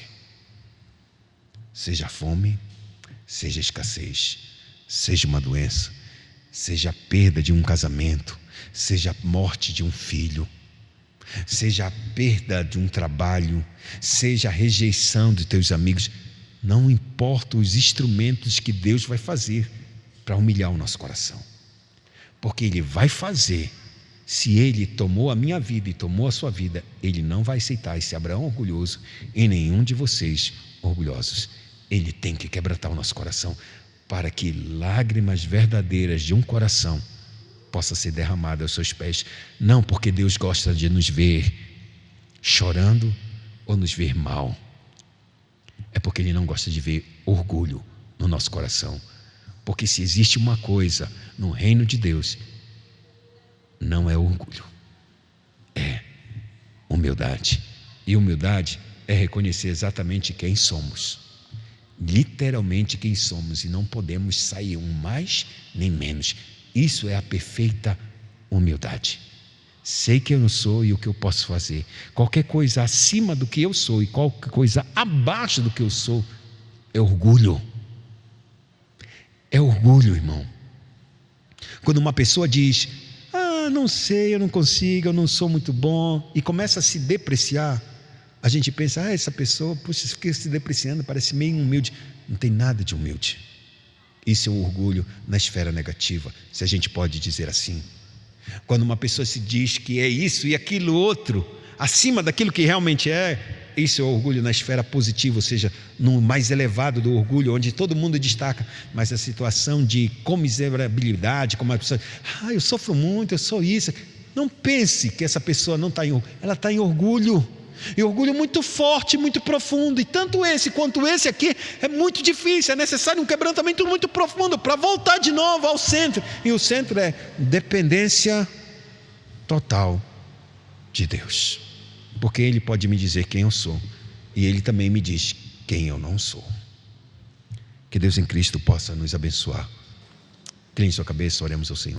Seja fome, seja escassez, seja uma doença, seja a perda de um casamento, seja a morte de um filho, seja a perda de um trabalho, seja a rejeição de teus amigos. Não importa os instrumentos que Deus vai fazer para humilhar o nosso coração, porque Ele vai fazer. Se Ele tomou a minha vida e tomou a sua vida, Ele não vai aceitar esse Abraão orgulhoso e nenhum de vocês orgulhosos. Ele tem que quebrantar o nosso coração, para que lágrimas verdadeiras de um coração possa ser derramada aos seus pés. Não porque Deus gosta de nos ver chorando ou nos ver mal. É porque Ele não gosta de ver orgulho no nosso coração. Porque se existe uma coisa no reino de Deus, não é orgulho, é humildade. E humildade é reconhecer exatamente quem somos, literalmente quem somos, e não podemos sair um mais nem menos. Isso é a perfeita humildade. Sei quem eu sou e o que eu posso fazer. Qualquer coisa acima do que eu sou e qualquer coisa abaixo do que eu sou é orgulho. É orgulho, irmão. Quando uma pessoa diz: não sei, eu não consigo, eu não sou muito bom, e começa a se depreciar, a gente pensa: essa pessoa, puxa, fica se depreciando, parece meio humilde. Não tem nada de humilde. Isso é um orgulho na esfera negativa, se a gente pode dizer assim. Quando uma pessoa se diz que é isso e aquilo outro, acima daquilo que realmente é, isso é orgulho na esfera positiva, ou seja, no mais elevado do orgulho, onde todo mundo destaca. Mas a situação de comiserabilidade, como a pessoa: eu sofro muito, eu sou isso. Não pense que essa pessoa não está em orgulho, ela está em orgulho. E orgulho muito forte, muito profundo. E tanto esse quanto esse aqui é muito difícil. É necessário um quebrantamento muito profundo para voltar de novo ao centro. E o centro é dependência total de Deus. Porque Ele pode me dizer quem eu sou, e Ele também me diz quem eu não sou. Que Deus em Cristo possa nos abençoar. Incline sua cabeça, oremos ao Senhor.